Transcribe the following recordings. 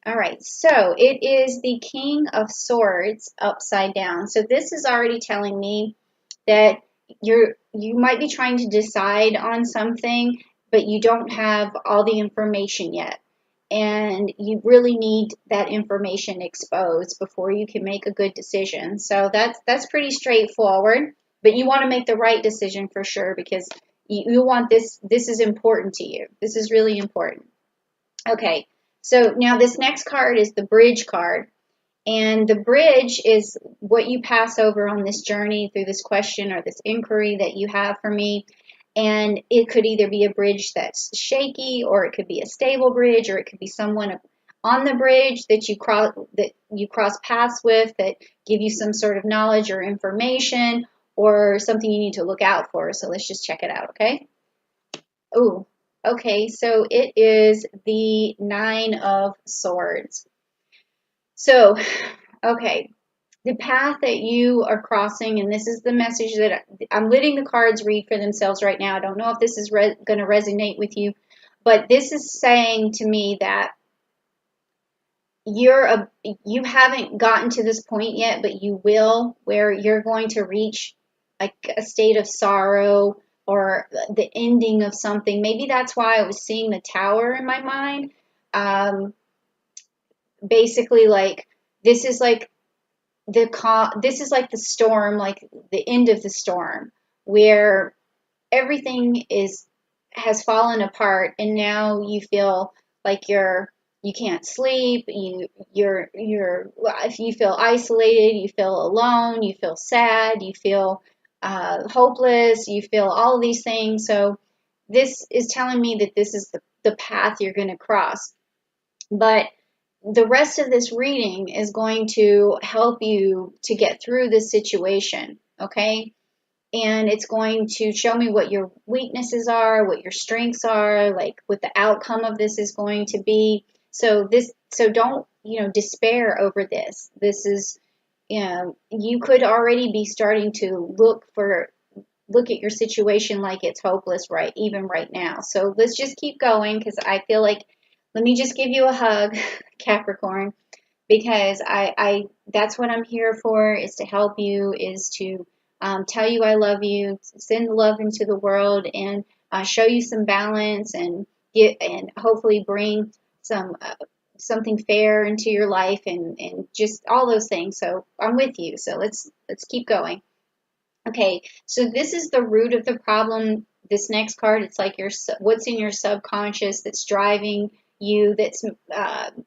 All right, so it is the King of Swords upside down. So this is already telling me that you might be trying to decide on something, but you don't have all the information yet. And you really need that information exposed before you can make a good decision. So that's pretty straightforward, but you want to make the right decision for sure because you want this is important to you. This is really important. Okay, so now this next card is the bridge card. And the bridge is what you pass over on this journey through this question or this inquiry that you have for me. And it could either be a bridge that's shaky, or it could be a stable bridge, or it could be someone on the bridge that you cross paths with that give you some sort of knowledge or information, or something you need to look out for. So let's just check it out, okay? Oh, okay, so it is the Nine of Swords. So, okay, the path that you are crossing, and this is the message that I'm letting the cards read for themselves right now. I don't know if this is going to resonate with you, but this is saying to me that you haven't gotten to this point yet, but you will, where you're going to reach like a state of sorrow or the ending of something. Maybe that's why I was seeing the tower in my mind. Um, Basically, like this is like this is like the storm, like the end of the storm, where everything has fallen apart, and now you feel like you can't sleep, if you feel isolated, you feel alone, you feel sad, you feel hopeless, you feel all of these things. So this is telling me that this is the path you're going to cross. But the rest of this reading is going to help you to get through this situation, okay? And it's going to show me what your weaknesses are, what your strengths are, like what the outcome of this is going to be. So don't, despair over this. This is, you could already be starting to look at your situation like it's hopeless even right now. So let's just keep going, because I feel like, let me just give you a hug, Capricorn, because I that's what I'm here for, is to help you, is to tell you I love you, send love into the world, and show you some balance, and hopefully bring something fair into your life, and just all those things. So I'm with you. So let's keep going. Okay, so this is the root of the problem. This next card, it's like what's in your subconscious that's driving you, that's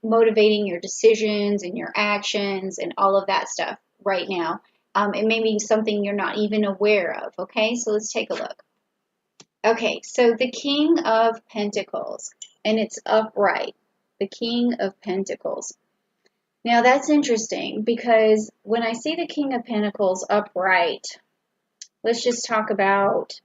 motivating your decisions and your actions and all of that stuff right now. It may be something you're not even aware of. Okay, so let's take a look. Okay, so the King of Pentacles, and it's upright. The King of Pentacles. Now that's interesting, because when I see the King of Pentacles upright, let's just talk about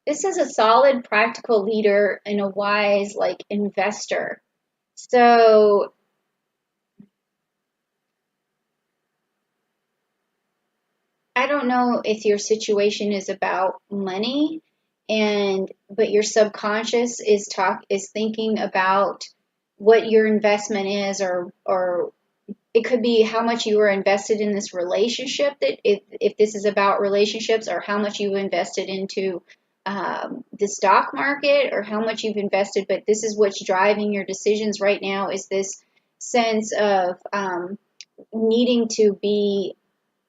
this is a solid, practical leader and a wise, like, investor. So I don't know if your situation is about money, but your subconscious is thinking about what your investment is, or it could be how much you were invested in this relationship, that if this is about relationships, or how much you invested into the stock market, or how much you've invested. But this is what's driving your decisions right now, is this sense of needing to be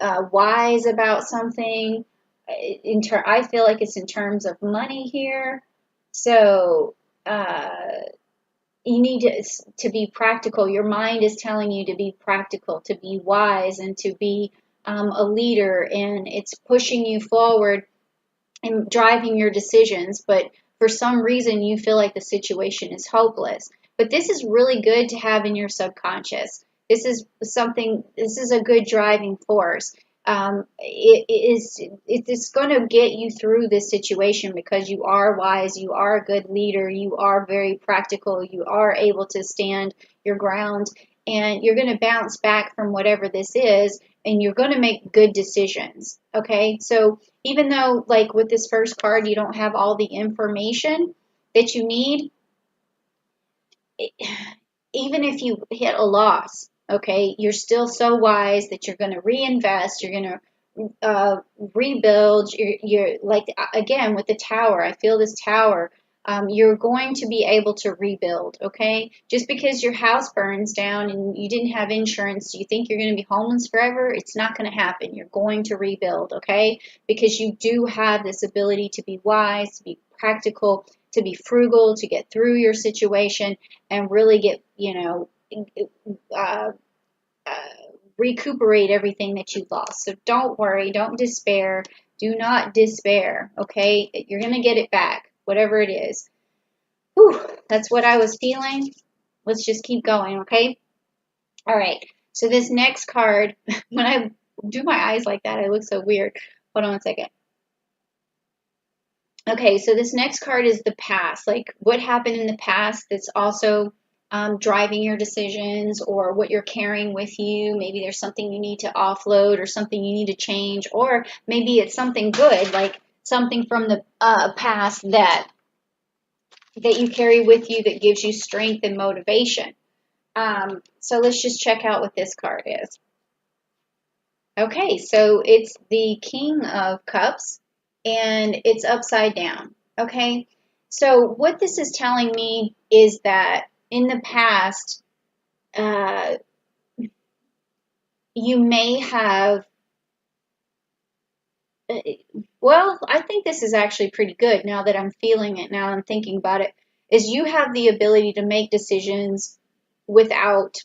wise about something. I feel like it's in terms of money here. So you need to be practical. Your mind is telling you to be practical, to be wise, and to be a leader, and it's pushing you forward and driving your decisions. But for some reason, you feel like the situation is hopeless. But this is really good to have in your subconscious. This is a good driving force. It's going to get you through this situation, because you are wise, you are a good leader, you are very practical, you are able to stand your ground, and you're going to bounce back from whatever this is, and you're going to make good decisions. Okay, so even though, like with this first card, you don't have all the information, that you need, even if you hit a loss, okay, you're still so wise that you're going to reinvest, you're going to rebuild. You're like, again, with the tower, I feel this tower. You're going to be able to rebuild, okay? Just because your house burns down and you didn't have insurance, do you think you're going to be homeless forever? It's not going to happen. You're going to rebuild, okay? Because you do have this ability to be wise, to be practical, to be frugal, to get through your situation and really get, uh, uh, recuperate everything that you've lost. So don't worry, don't despair. Do not despair, okay? You're going to get it back, whatever it is. Whew, that's what I was feeling. Let's just keep going, okay? All right. So this next card, when I do my eyes like that, I look so weird. Hold on 1 second. Okay, so this next card is the past. Like what happened in the past that's also driving your decisions, or what you're carrying with you. Maybe there's something you need to offload or something you need to change, or maybe it's something good, like something from the past that you carry with you that gives you strength and motivation. So let's just check out what this card is. Okay, so it's the King of Cups and it's upside down. Okay, so what this is telling me is that in the past, uh, you may have, well, I think this is actually pretty good now that I'm feeling it, now I'm thinking about it, is you have the ability to make decisions without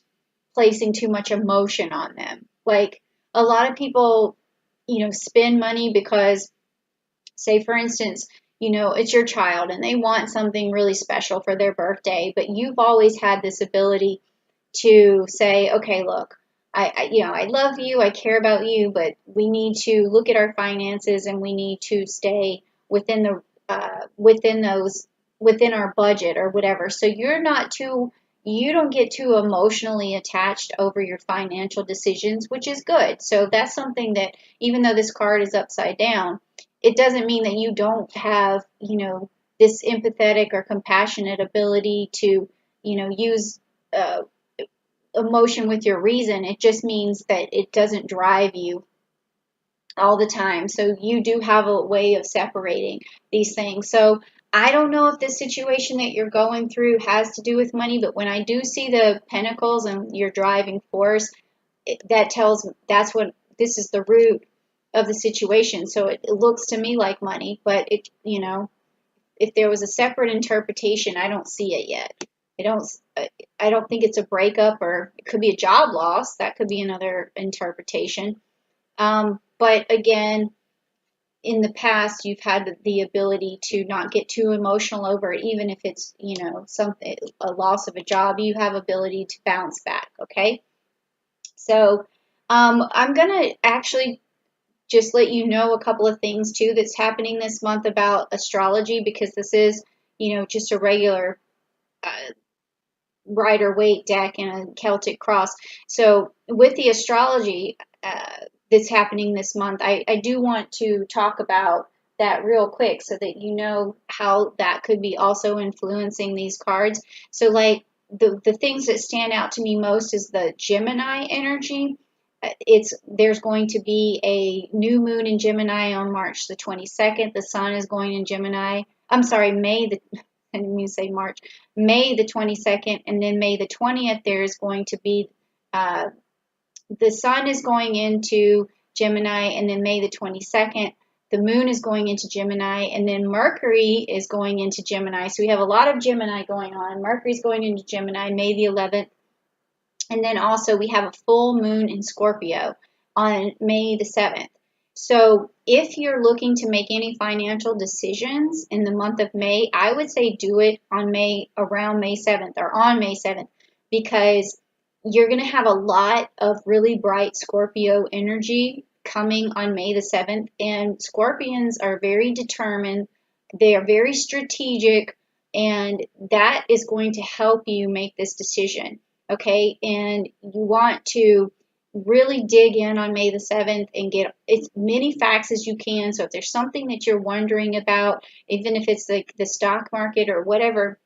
placing too much emotion on them. Like a lot of people, spend money because, say for instance, it's your child and they want something really special for their birthday, but you've always had this ability to say, okay, look, I love you, I care about you, but we need to look at our finances and we need to stay within the within our budget or whatever. So you don't get too emotionally attached over your financial decisions, which is good. So that's something that, even though this card is upside down, it doesn't mean that you don't have, this empathetic or compassionate ability to, use uh, emotion with your reason. It just means that it doesn't drive you all the time. So you do have a way of separating these things. So I don't know if this situation that you're going through has to do with money, but when I do see the pentacles and your driving force, that's what this is, the root of the situation. So it looks to me like money, but if there was a separate interpretation, I don't see it yet. I don't I don't think it's a breakup, or it could be a job loss. That could be another interpretation. But again, in the past, you've had the ability to not get too emotional over it, even if it's, something, a loss of a job, you have ability to bounce back. Okay. So, I'm going to actually just let you know a couple of things too that's happening this month about astrology, because this is, just a regular, Rider-Waite deck and a Celtic cross. So with the astrology that's happening this month, I do want to talk about that real quick so that you know how that could be also influencing these cards. So like the things that stand out to me most is the Gemini energy. There's going to be a new moon in Gemini on March the 22nd. The sun is going in Gemini. I'm sorry, I didn't mean to say March. May the 22nd, and then May the 20th, there is going to be, the sun is going into Gemini, and then May the 22nd, the moon is going into Gemini, and then Mercury is going into Gemini. So we have a lot of Gemini going on. Mercury's going into Gemini May the 11th. And then also we have a full moon in Scorpio on May the 7th. So if you're looking to make any financial decisions in the month of May, I would say do it on around May 7th or on May 7th, because you're going to have a lot of really bright Scorpio energy coming on May the 7th. And Scorpions are very determined. They are very strategic, and that is going to help you make this decision. Okay, and you want to really dig in on May the 7th and get as many facts as you can. So if there's something that you're wondering about, even if it's like the stock market or whatever,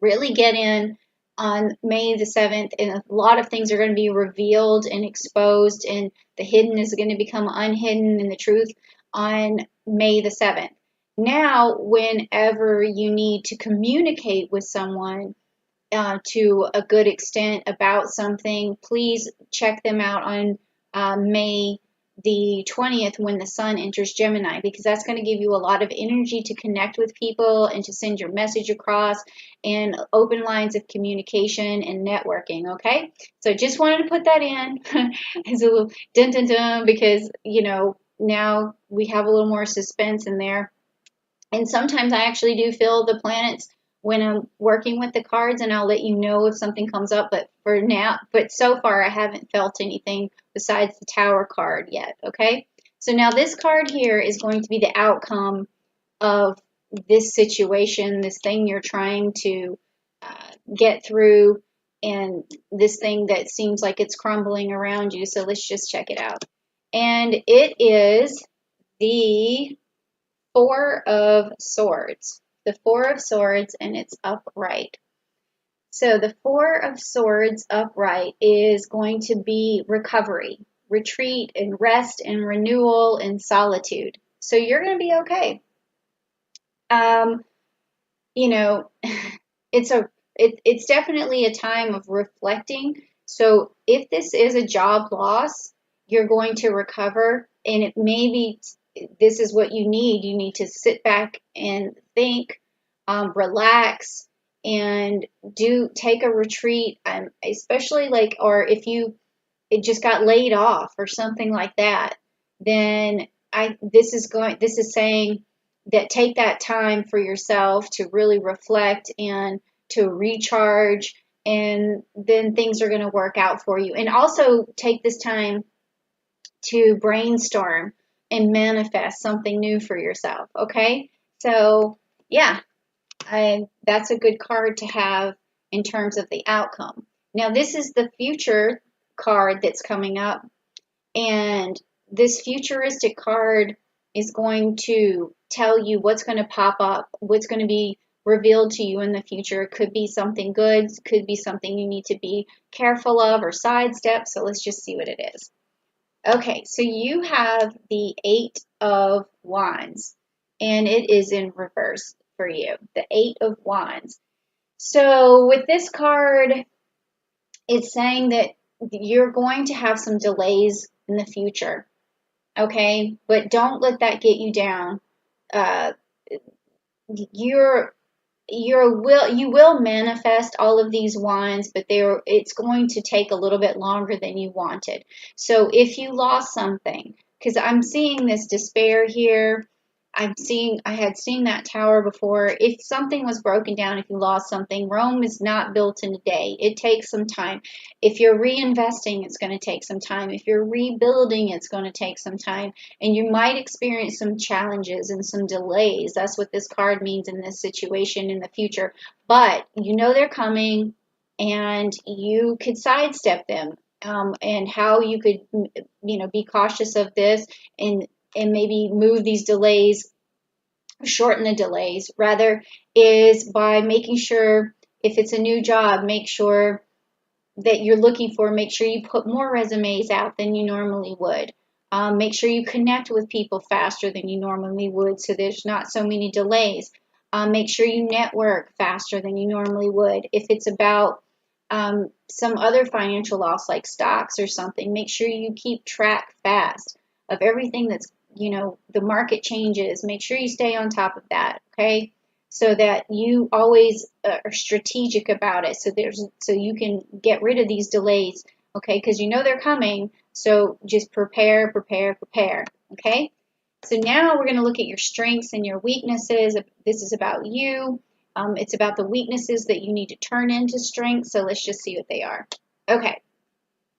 really get in on May the 7th, and a lot of things are going to be revealed and exposed, and the hidden is going to become unhidden, and the truth on May the 7th. Now, whenever you need to communicate with someone to a good extent about something, please check them out on May the 20th when the sun enters Gemini, because that's going to give you a lot of energy to connect with people and to send your message across, and open lines of communication and networking. Okay, so just wanted to put that in as a little dun dun dun, because now we have a little more suspense in there. And sometimes I actually do feel the planets when I'm working with the cards, and I'll let you know if something comes up. But so far I haven't felt anything besides the Tower card yet. Okay, so now this card here is going to be the outcome of this situation, this thing you're trying to get through, and this thing that seems like it's crumbling around you. So let's just check it out. And it is the Four of Swords. The Four of Swords, and it's upright. So the Four of Swords upright is going to be recovery, retreat, and rest, and renewal, and solitude. So you're going to be okay. You know, it's definitely a time of reflecting. So if this is a job loss, you're going to recover, and it may be this is what you need. You need to sit back and think, relax, and take a retreat. Especially or if you just got laid off or something like that, then this is saying that take that time for yourself to really reflect and to recharge, and then things are going to work out for you. And also take this time to brainstorm and manifest something new for yourself. Okay, so yeah, that's a good card to have in terms of the outcome. Now this is the future card that's coming up, and this futuristic card is going to tell you what's going to pop up, what's going to be revealed to you in the future. It could be something good, could be something you need to be careful of or sidestep. So let's just see what it is. Okay, so you have the Eight of Wands, and it is in reverse for you, the Eight of Wands. So with this card, it's saying that you're going to have some delays in the future, okay? But don't let that get you down. You will manifest all of these wands, but it's going to take a little bit longer than you wanted. So if you lost something, because I'm seeing this despair here, I had seen that tower before. If something was broken down, if you lost something, Rome is not built in a day. It takes some time. If you're reinvesting, it's going to take some time. If you're rebuilding, it's going to take some time. And you might experience some challenges and some delays. That's what this card means in this situation in the future. But you know they're coming, and you could sidestep them. And how you could, be cautious of this, and maybe move these delays, shorten the delays rather, is by making sure, if it's a new job, make sure that you're looking for, make sure you put more resumes out than you normally would. Make sure you connect with people faster than you normally would, so there's not so many delays. Make sure you network faster than you normally would. If it's about some other financial loss like stocks or something, make sure you keep track fast of everything that's, the market changes. Make sure you stay on top of that, okay? So that you always are strategic about it, so you can get rid of these delays, okay? Because they're coming, so just prepare, okay? So now we're going to look at your strengths and your weaknesses. This is about you. It's about the weaknesses that you need to turn into strengths. So let's just see what they are. Okay,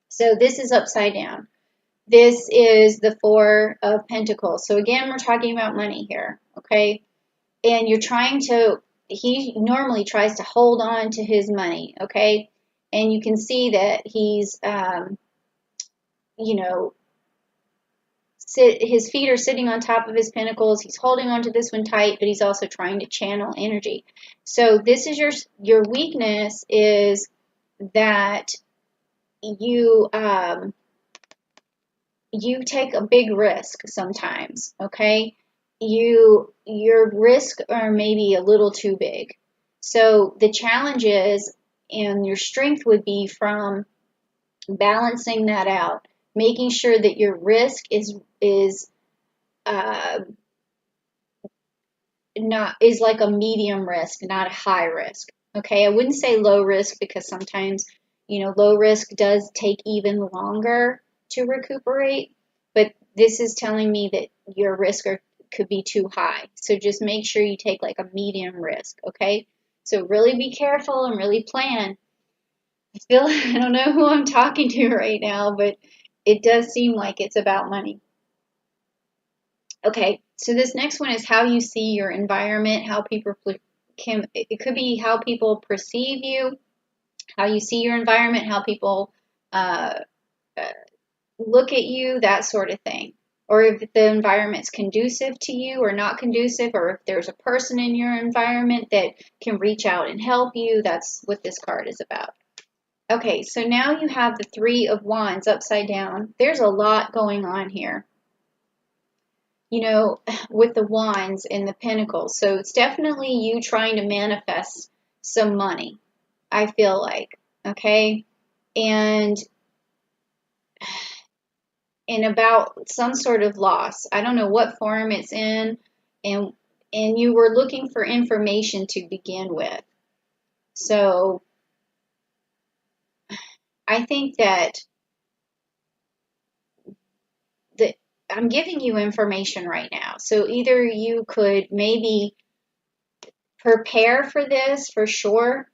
so this is upside down. This is the Four of Pentacles. So again, we're talking about money here, okay? And he normally tries to hold on to his money, okay? And you can see that he's you know, his feet are sitting on top of his pinnacles. He's holding onto this one tight, but he's also trying to channel energy. So this is your weakness, is that you you take a big risk sometimes, okay? Your risks are maybe a little too big. So the challenge is, and your strength would be from balancing that out, making sure that your risk is uh, not is like a medium risk, not a high risk. Okay, I wouldn't say low risk, because sometimes, low risk does take even longer to recuperate, but this is telling me that your risk could be too high. So just make sure you take like a medium risk, okay? So really be careful and really plan. I don't know who I'm talking to right now, but it does seem like it's about money. Okay, so this next one is how you see your environment, how people it could be how people perceive you, how you see your environment, how people uh, uh, look at you, that sort of thing. Or if the environment's conducive to you or not conducive, or if there's a person in your environment that can reach out and help you. That's what this card is about. Okay, so now you have the Three of Wands upside down. There's a lot going on here, with the wands and the pentacles. So it's definitely you trying to manifest some money, I feel like. Okay. And about some sort of loss. I don't know what form it's in, and you were looking for information to begin with. So I think that I'm giving you information right now. So either you could maybe prepare for this for sure,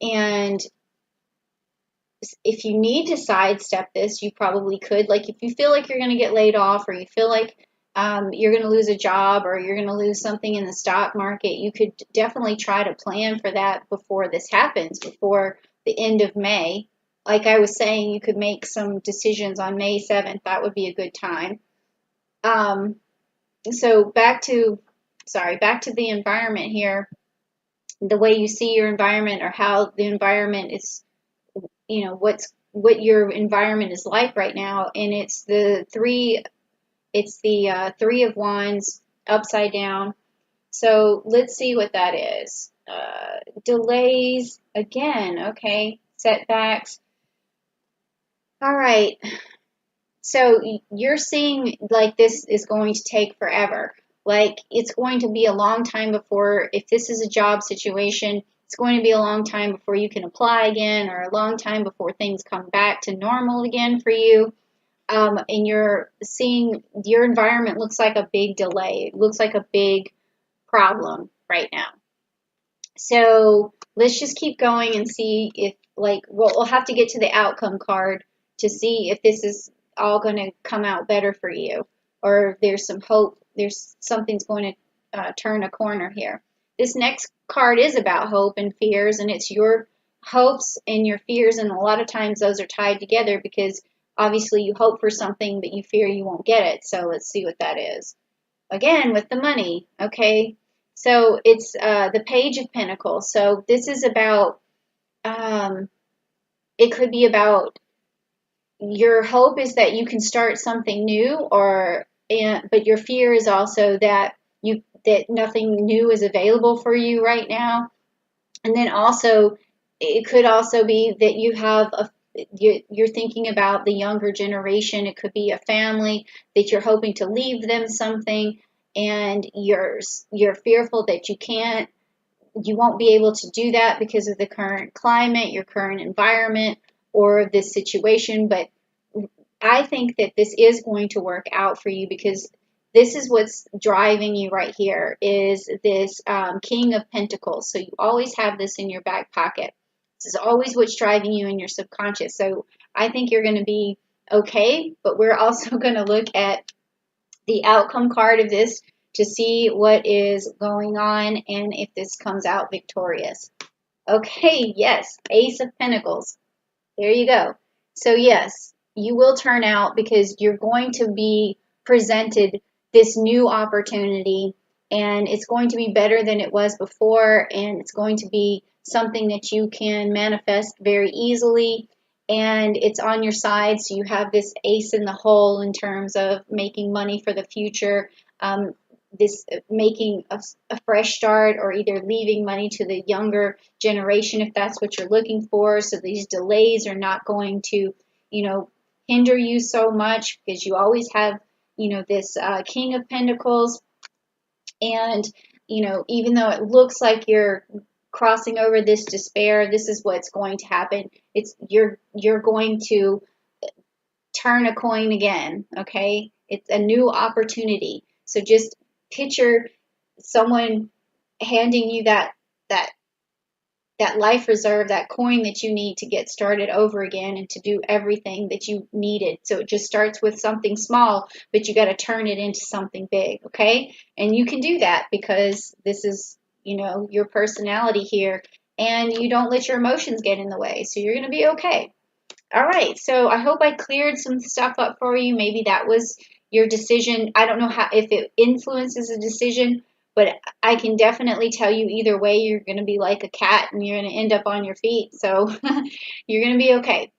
and if you need to sidestep this, you probably could. Like if you feel like you're going to get laid off, or you feel like you're going to lose a job, or you're going to lose something in the stock market, you could definitely try to plan for that before this happens, before the end of May. Like I was saying, you could make some decisions on May 7th. That would be a good time. So back to the environment here. The way you see your environment, or how the environment is, what your environment is like right now, and it's the Three of Wands upside down. So let's see what that is. Delays again. Okay, setbacks. All right. So you're seeing like this is going to take forever. Like it's going to be a long time before, if this is a job situation, it's going to be a long time before you can apply again, or a long time before things come back to normal again for you. And you're seeing your environment looks like a big delay. It looks like a big problem right now. So let's just keep going and see if, we'll have to get to the outcome card to see if this is all going to come out better for you, or if there's some hope, something's going to turn a corner here. This next card is about hope and fears, and it's your hopes and your fears, and a lot of times those are tied together, because obviously you hope for something, but you fear you won't get it. So let's see what that is. Again, with the money, okay? So it's the Page of Pentacles. So this is about, it could be about your hope is that you can start something new, but your fear is also that nothing new is available for you right now. And then also, it could also be that you have you're thinking about the younger generation. It could be a family that you're hoping to leave them something, and you're fearful that you won't be able to do that because of the current climate, your current environment, or this situation. But I think that this is going to work out for you, because this is what's driving you right here, is this King of Pentacles. So you always have this in your back pocket. This is always what's driving you in your subconscious. So I think you're going to be okay, but we're also going to look at the outcome card of this to see what is going on and if this comes out victorious. Okay, yes, Ace of Pentacles. There you go. So yes, you will turn out because you're going to be presented this new opportunity, and it's going to be better than it was before, and it's going to be something that you can manifest very easily, and it's on your side, so you have this ace in the hole in terms of making money for the future. This making a fresh start, or either leaving money to the younger generation if that's what you're looking for. So these delays are not going to, hinder you so much, because you always have, this King of Pentacles. And, even though it looks like you're crossing over this despair, this is what's going to happen. It's you're going to turn a coin again, okay? It's a new opportunity. So just picture someone handing you that that life reserve, that coin that you need to get started over again and to do everything that you needed. So it just starts with something small, but you got to turn it into something big, okay? And you can do that because this is, your personality here, and you don't let your emotions get in the way. So you're going to be okay. All right, so I hope I cleared some stuff up for you. Maybe that was your decision. I don't know if it influences a decision, but I can definitely tell you either way, you're going to be like a cat and you're going to end up on your feet. So you're going to be okay.